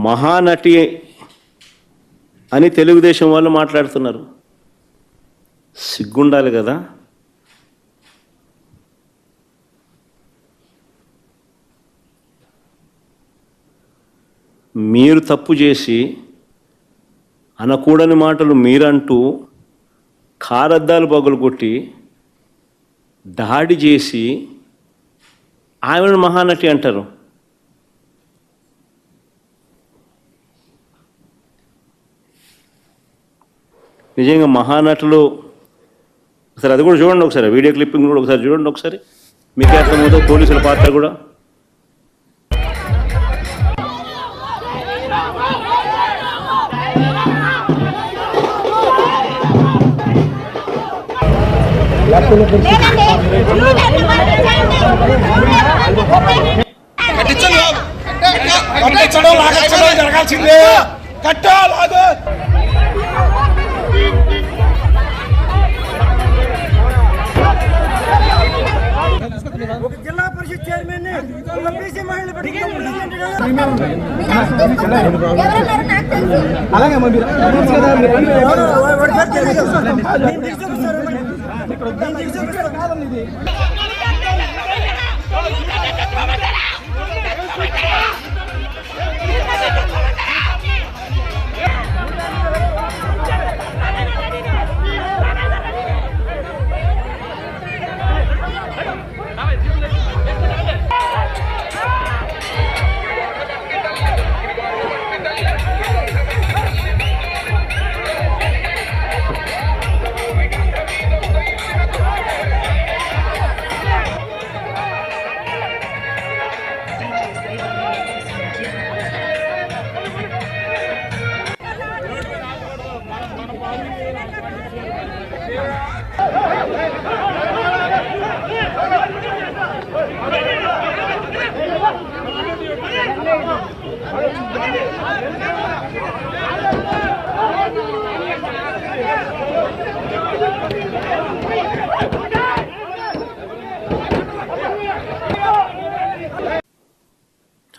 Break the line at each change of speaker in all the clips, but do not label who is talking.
మహానటి అని తెలుగుదేశం వాళ్ళు మాట్లాడుతున్నారు. సిగ్గుండాలి కదా. మీరు తప్పు చేసి అనకూడని మాటలు మీరంటూ కారద్దాలు పగులుకొట్టి దాడి చేసి ఆమెను మహానటి అంటారు. నిజంగా మహానటులు ఒకసారి అది కూడా చూడండి, ఒకసారి వీడియో క్లిప్పింగ్ కూడా ఒకసారి చూడండి, ఒకసారి మీకే అర్థమవుతుంది పోలీసుల పాత్ర కూడా.
జరగాల్సిందే కట్టాలాగా. ఒక జిల్లా పరిషత్ చైర్మన్ బీసీ మహిళ అలాగే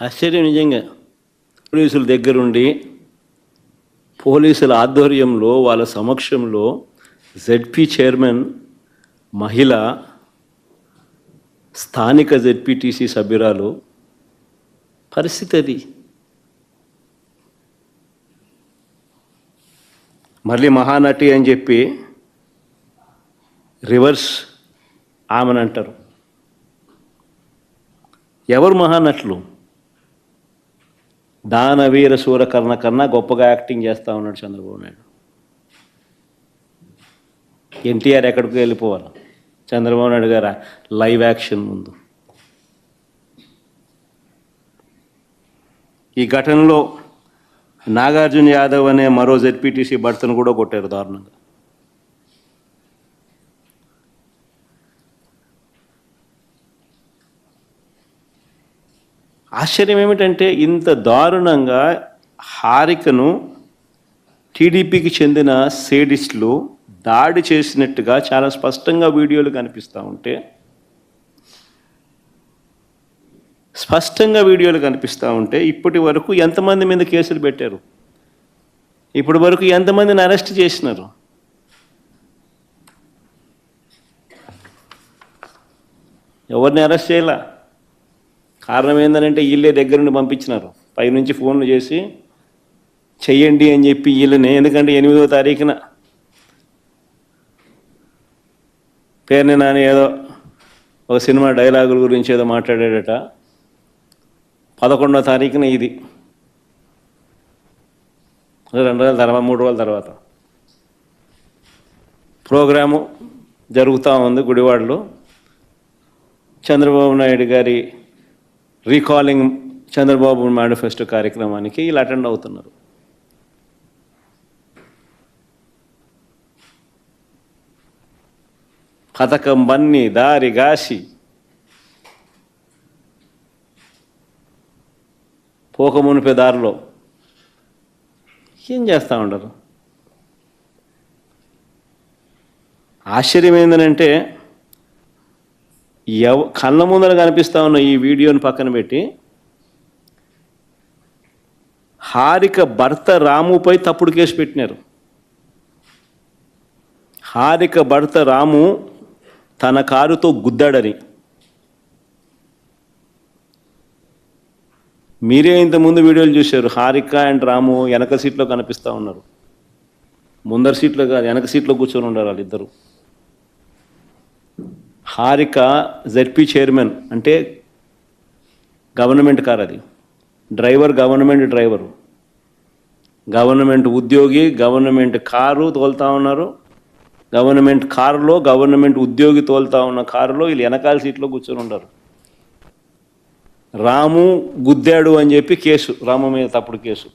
ఆశ్చర్యం నిజంగా. పోలీసుల దగ్గరుండి పోలీసుల ఆధ్వర్యంలో వాళ్ళ సమక్షంలో జెడ్పీ చైర్మన్ మహిళ, స్థానిక జెడ్పీటీసీ సభ్యురాలు పరిస్థితి అది. మళ్ళీ మహానటి అని చెప్పి రివర్స్ ఆమెను అంటారు. ఎవరు మహానటులు? దానవీర సూరకర్ణ కన్నా గొప్పగా యాక్టింగ్ చేస్తూ ఉన్నాడు చంద్రబాబు నాయుడు. ఎన్టీఆర్ ఎక్కడికి వెళ్ళిపోవాలి చంద్రబాబు నాయుడు గారు లైవ్ యాక్షన్ ముందు. ఈ ఘటనలో నాగార్జున యాదవ్ అనే మరో జెడ్పీటీసీ భర్తను కూడా కొట్టారు దారుణంగా. ఆశ్చర్యం ఏమిటంటే ఇంత దారుణంగా హారికను టీడీపీకి చెందిన సేడిస్టులు దాడి చేసినట్టుగా చాలా స్పష్టంగా వీడియోలు కనిపిస్తూ ఉంటే, ఇప్పటి వరకు ఎంతమంది మీద కేసులు పెట్టారు? ఇప్పటి వరకు ఎంతమందిని అరెస్ట్ చేసినారు? ఎవరిని అరెస్ట్ చేయాల? కారణం ఏంటంటే వీళ్ళే దగ్గర నుండి పంపించినారు, పైనుంచి ఫోన్లు చేసి చెయ్యండి అని చెప్పి వీళ్ళని. ఎందుకంటే 8వ తారీఖున పేరుని నాని ఏదో ఒక సినిమా డైలాగుల గురించి ఏదో మాట్లాడాడట. 11వ తారీఖున ఇది 3 రోజుల తర్వాత ప్రోగ్రాము జరుగుతూ ఉంది గుడివాడలో. చంద్రబాబు నాయుడు గారి రీకాలింగ్ చంద్రబాబు మేనిఫెస్టో కార్యక్రమానికి వీళ్ళు అటెండ్ అవుతున్నారు. పథకం బన్ని దారి గాసి పోకమునిపే దారిలో ఏం చేస్తూ ఉండరు. ఆశ్చర్యం ఏంటంటే కళ్ళ ముందర కనిపిస్తూ ఉన్న ఈ వీడియోని పక్కన పెట్టి హారిక భర్త రాముపై తప్పుడు కేసు పెట్టినారు. హారిక భర్త రాము తన కారుతో గుద్దాడని. మీరే ఇంతకుముందు వీడియోలు చూశారు. హారిక అండ్ రాము వెనక సీట్లో కనిపిస్తూ ఉన్నారు. ముందర సీట్లో కాదు, వెనక సీట్లో కూర్చొని ఉన్నారు వాళ్ళిద్దరు. హారిక జెడ్పీ చైర్మన్, అంటే గవర్నమెంట్ కార్ అది. డ్రైవర్ గవర్నమెంట్ డ్రైవరు, గవర్నమెంట్ ఉద్యోగి, గవర్నమెంట్ కారు తోలుతా ఉన్నారు. గవర్నమెంట్ కారులో గవర్నమెంట్ ఉద్యోగి తోలుతా ఉన్న కారులో వీళ్ళు వెనకాల సీట్లో కూర్చొని ఉన్నారు. రాము గుద్దాడు అని చెప్పి కేసు, రాము మీద తప్పుడు కేసు.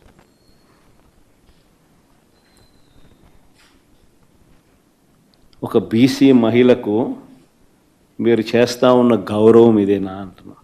ఒక బీసీ మహిళకు మీరు చేస్తూ ఉన్న గౌరవం ఇదేనా అంటున్నా.